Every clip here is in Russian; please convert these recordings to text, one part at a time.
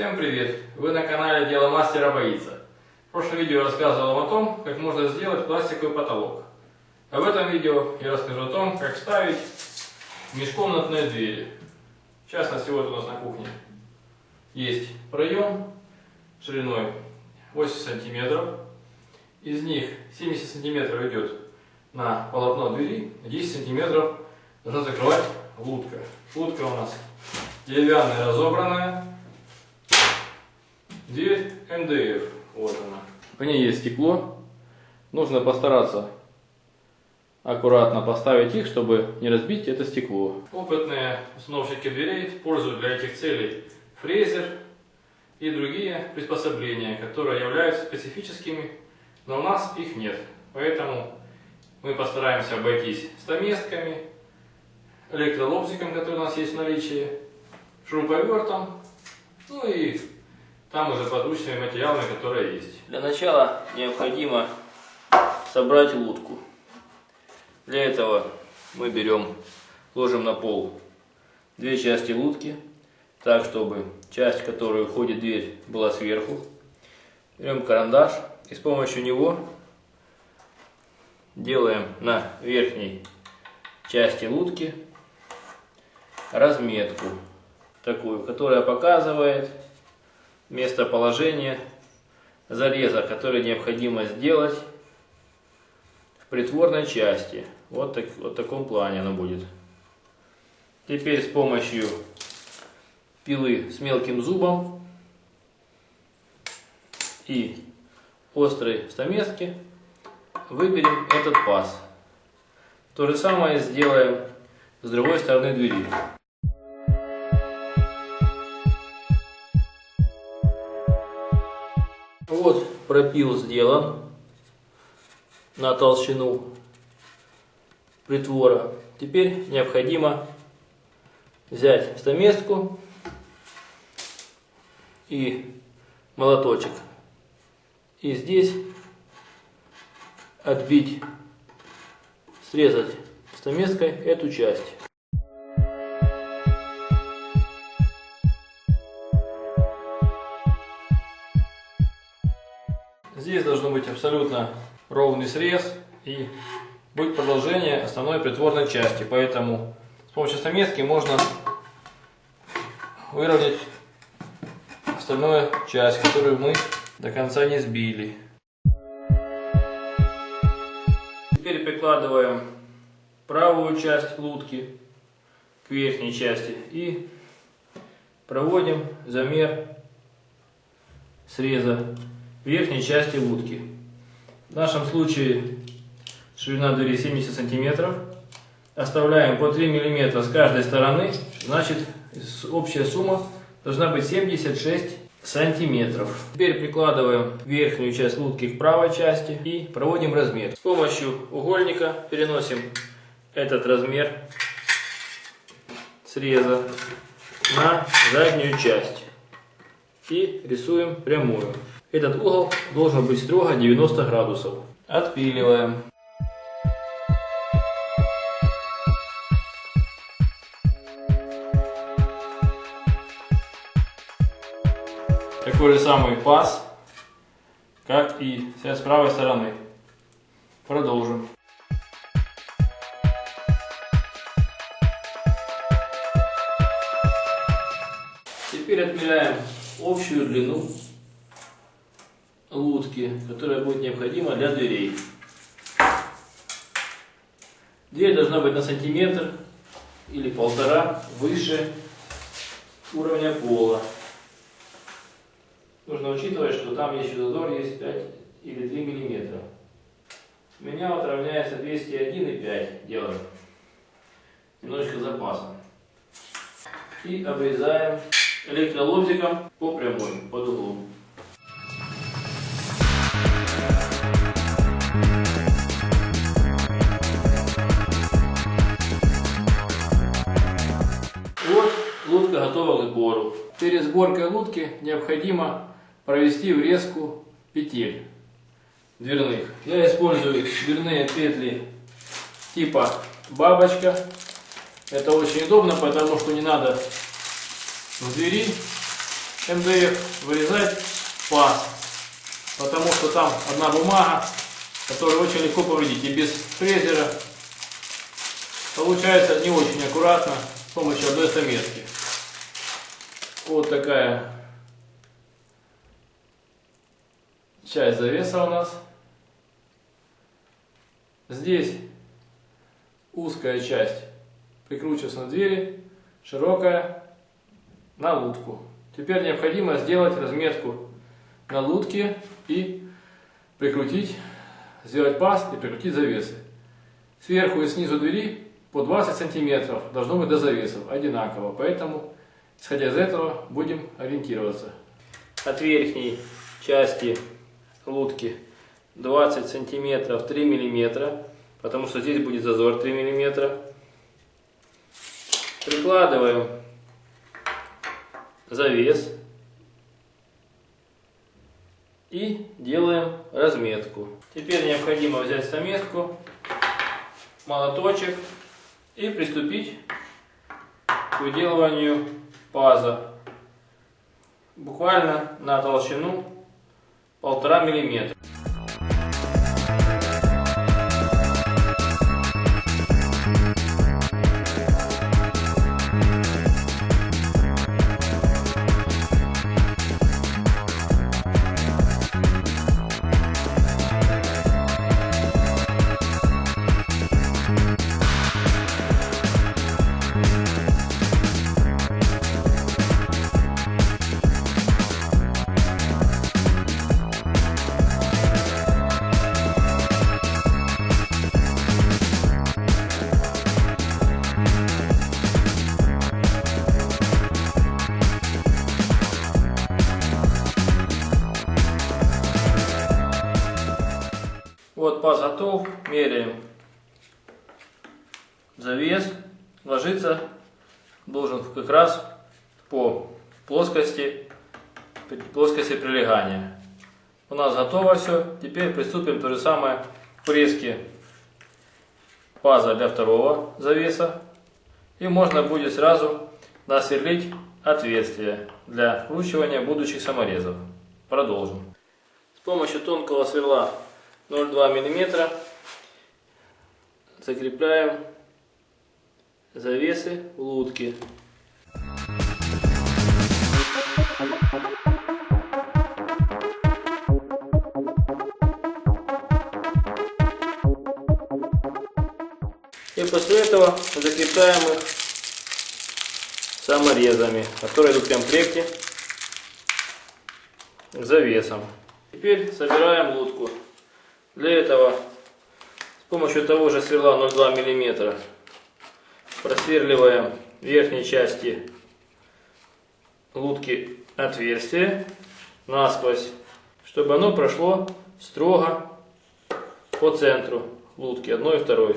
Всем привет! Вы на канале Дело мастера боится. В прошлом видео я рассказывал о том, как можно сделать пластиковый потолок. А в этом видео я расскажу о том, как ставить межкомнатные двери. В частности, вот у нас на кухне есть проем шириной 80 сантиметров. Из них 70 сантиметров идет на полотно двери, 10 сантиметров должна закрывать лутка. Лутка у нас деревянная, разобранная. Дверь МДФ, вот она. По ней есть стекло. Нужно постараться аккуратно поставить их, чтобы не разбить это стекло. Опытные установщики дверей используют для этих целей фрезер и другие приспособления, которые являются специфическими, но у нас их нет. Поэтому мы постараемся обойтись стамесками, электролобзиком, который у нас есть в наличии, шуруповертом, ну и там уже подручными материалами, которые есть. Для начала необходимо собрать лутку. Для этого мы ложим на пол две части лутки, так чтобы часть, в которую входит дверь, была сверху. Берем карандаш и с помощью него делаем на верхней части лутки разметку, такую, которая показывает местоположение зареза, который необходимо сделать в притворной части. Вот в таком плане она будет. Теперь с помощью пилы с мелким зубом и острой стамески выберем этот паз. То же самое сделаем с другой стороны двери. Вот пропил сделан на толщину притвора. Теперь необходимо взять стамеску и молоточек. И здесь отбить, срезать стамеской эту часть. Здесь должно быть абсолютно ровный срез и будет продолжение основной притворной части. Поэтому с помощью стамески можно выровнять остальную часть, которую мы до конца не сбили. Теперь прикладываем правую часть лутки к верхней части и проводим замер среза верхней части лутки. В нашем случае ширина двери 70 сантиметров. Оставляем по 3 мм с каждой стороны. Значит, общая сумма должна быть 76 сантиметров. Теперь прикладываем верхнюю часть лутки к правой части и проводим разметку. С помощью угольника переносим этот размер среза на заднюю часть и рисуем прямую. Этот угол должен быть строго 90 градусов. Отпиливаем. Такой же самый паз, как и с правой стороны. Продолжим. Теперь отмеряем общую длину лутки, которая будет необходима для дверей. Дверь должна быть на сантиметр или полтора выше уровня пола. Нужно учитывать, что там еще зазор есть 5 или 3 миллиметра. У меня вот равняется 201,5 делаем. Немножечко запасом. И обрезаем электролобзиком по прямой, под углом. Вот лутка готова к сбору. Перед сборкой лутки необходимо провести врезку петель дверных. Я использую дверные петли типа бабочка. Это очень удобно, потому что не надо в двери МДФ вырезать паз, потому что там одна бумага, которую очень легко повредить, и без фрезера получается не очень аккуратно с помощью одной стамески. Вот такая часть завеса у нас. Здесь узкая часть прикручивается на двери, широкая на лутку. Теперь необходимо сделать разметку на лутке и прикрутить, сделать паз и прикрутить завесы. Сверху и снизу двери по 20 сантиметров должно быть до завесов одинаково, поэтому, исходя из этого, будем ориентироваться. От верхней части лутки 20 сантиметров 3 миллиметра, потому что здесь будет зазор 3 миллиметра. Прикладываем завес и делаем разметку. Теперь необходимо взять стамеску, молоточек и приступить к выделыванию паза буквально на толщину 1,5 миллиметра. Вот паз готов, меряем завес, ложиться должен как раз по плоскости прилегания. У нас готово все, теперь приступим то же самое к фрезке паза для второго завеса. И можно будет сразу насверлить отверстие для вкручивания будущих саморезов. Продолжим. С помощью тонкого сверла 0,2 мм закрепляем завесы в лутке. И после этого закрепляем их саморезами, которые идут в комплекте к завесам. Теперь собираем лутку. Для этого с помощью того же сверла 0,2 мм просверливаем в верхней части лутки отверстие насквозь, чтобы оно прошло строго по центру лутки, одной и второй.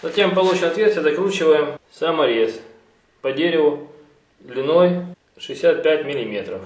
Затем полученное отверстие закручиваем саморез по дереву длиной 65 мм.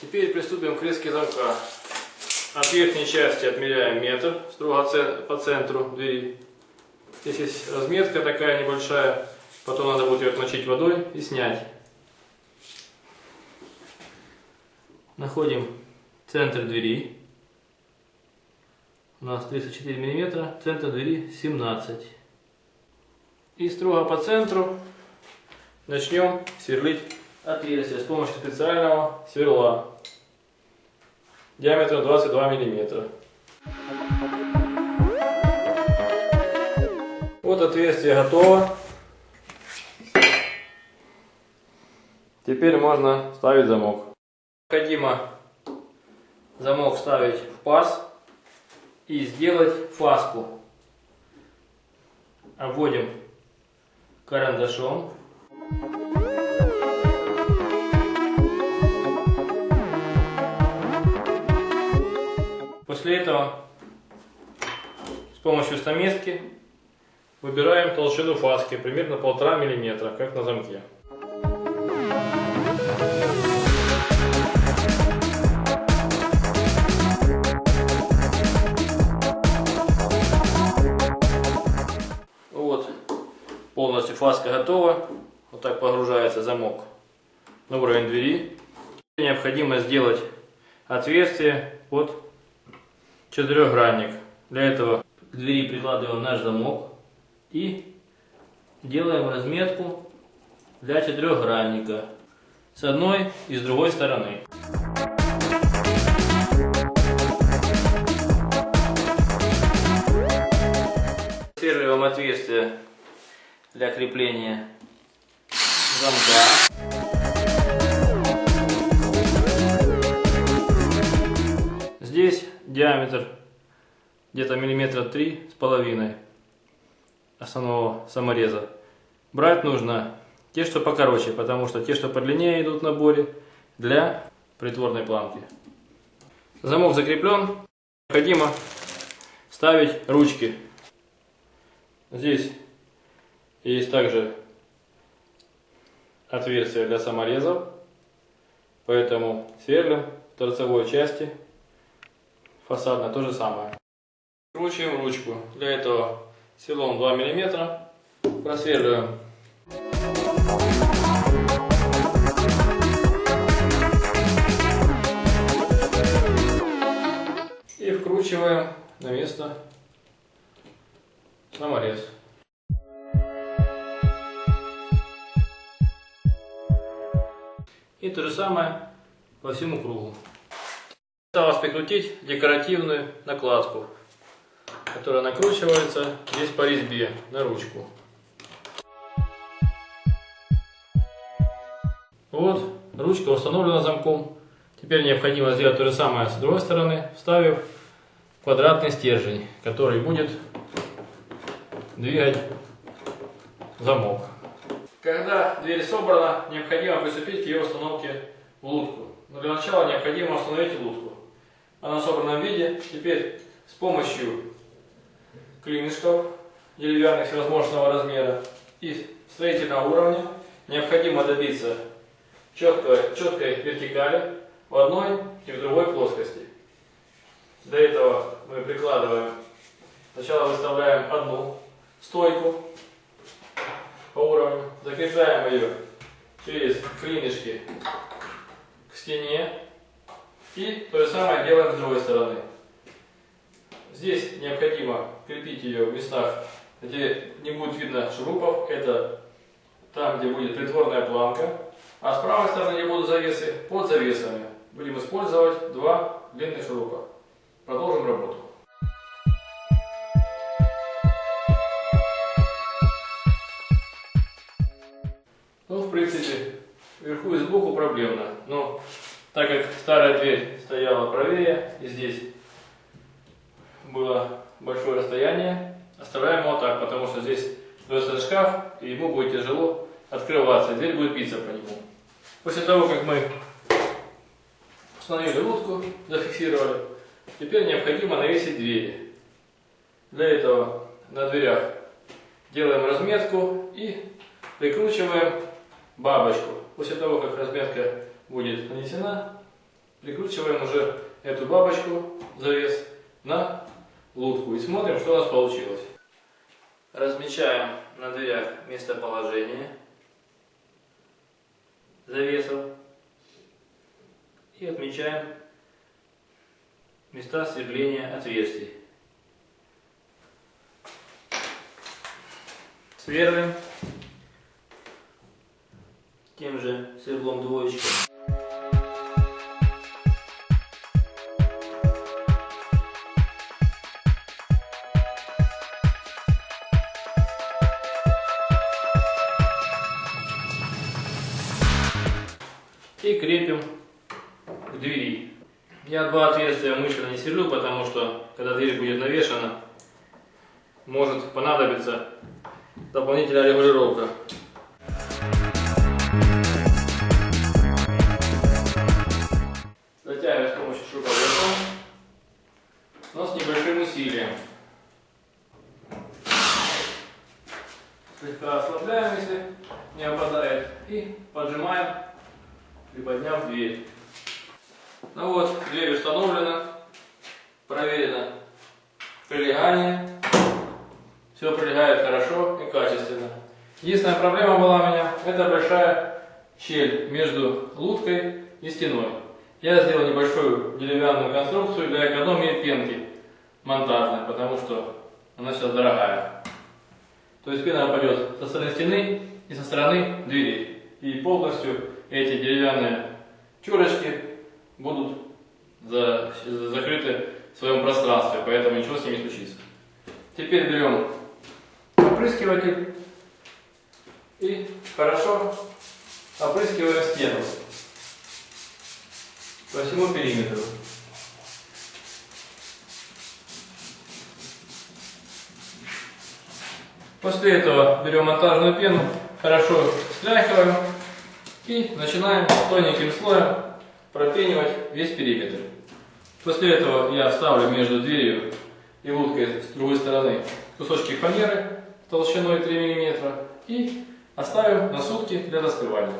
Теперь приступим к резке замка. От верхней части отмеряем метр, строго по центру двери. Здесь есть разметка такая небольшая, потом надо будет ее отмочить водой и снять. Находим центр двери. У нас 34 мм, центр двери 17. И строго по центру начнем сверлить отверстие с помощью специального сверла диаметром 22 мм. Вот отверстие готово. Теперь можно ставить замок. Необходимо замок вставить в паз и сделать фаску. Обводим карандашом. После этого с помощью стамески выбираем толщину фаски, примерно 1,5 мм, как на замке. готово. Вот так погружается замок на уровень двери. Необходимо сделать отверстие под четырехгранник. Для этого к двери прикладываем наш замок и делаем разметку для четырехгранника с одной и с другой стороны. Сверлим отверстие для крепления замка. Здесь диаметр где-то миллиметра 3,5 основного самореза. Брать нужно те, что покороче, потому что те, что подлиннее, идут в наборе для притворной планки. Замок закреплен. Необходимо ставить ручки. Здесь есть также отверстие для саморезов, поэтому сверлим в торцевой части. Фасадно то же самое. Вкручиваем ручку. Для этого сверлом 2 мм просверливаем. И вкручиваем на место саморез. И то же самое по всему кругу. Осталось прикрутить декоративную накладку, которая накручивается здесь по резьбе на ручку. Вот, ручка установлена замком. Теперь необходимо сделать то же самое с другой стороны, вставив квадратный стержень, который будет двигать замок. Когда дверь собрана, необходимо приступить к ее установке в лутку. Но для начала необходимо установить лутку. Она в собранном виде. Теперь с помощью клинышков деревянных всевозможного размера и строительного уровня необходимо добиться четкой вертикали в одной и в другой плоскости. Для этого мы прикладываем, сначала выставляем одну стойку по уровню, закрепляем ее через клинышки к стене и то же самое делаем с другой стороны. Здесь необходимо крепить ее в местах, где не будет видно шурупов, это там, где будет притворная планка, а с правой стороны, где будут завесы, под завесами будем использовать 2 длинных шурупа. Продолжим работу. Ну, в принципе, вверху и сбоку проблемно, но так как старая дверь стояла правее и здесь было большое расстояние, оставляем его так, потому что здесь просто шкаф, и ему будет тяжело открываться, и дверь будет биться по нему. После того, как мы установили лутку, зафиксировали, теперь необходимо навесить двери. Для этого на дверях делаем разметку и прикручиваем бабочку. После того, как разметка будет нанесена, прикручиваем уже эту бабочку, завес, на лутку и смотрим, что у нас получилось. Размечаем на дверях местоположение завесов и отмечаем места сверления отверстий. Сверлим тем же сверлом двоечкой. И крепим к двери. Я 2 отверстия умышленно не сверлю, потому что когда дверь будет навешана, может понадобиться дополнительная регулировка. Затягиваем с помощью шуруповерта, но с небольшим усилием. Слегка ослабляем, если не опадает, и поджимаем, приподняв дверь. Ну вот, дверь установлена, проверено прилегание. Все прилегает хорошо и качественно. Единственная проблема была у меня, это большая щель между луткой и стеной. Я сделал небольшую деревянную конструкцию для экономии пенки монтажной, потому что она сейчас дорогая. То есть пена пойдет со стороны стены и со стороны двери. И полностью эти деревянные чурочки будут закрыты в своем пространстве, поэтому ничего с ними не случится. Теперь берем опрыскиватель и хорошо опрыскиваем стену по всему периметру. После этого берем монтажную пену, хорошо стряхиваем и начинаем тоненьким слоем пропенивать весь периметр. После этого я ставлю между дверью и луткой с другой стороны кусочки фанеры толщиной 3 мм и оставим на сутки для застывания.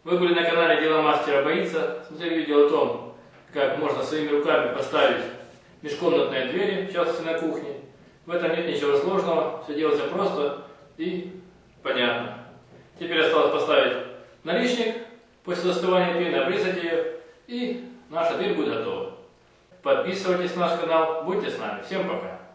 Вы были на канале Дело Мастера Боится, смотрели видео о том, как можно своими руками поставить межкомнатные двери, в частности на кухне. В этом нет ничего сложного, все делается просто и понятно. Теперь осталось поставить наличник, после застывания пены обрезать ее, и наша дверь будет готова. Подписывайтесь на наш канал, будьте с нами. Всем пока!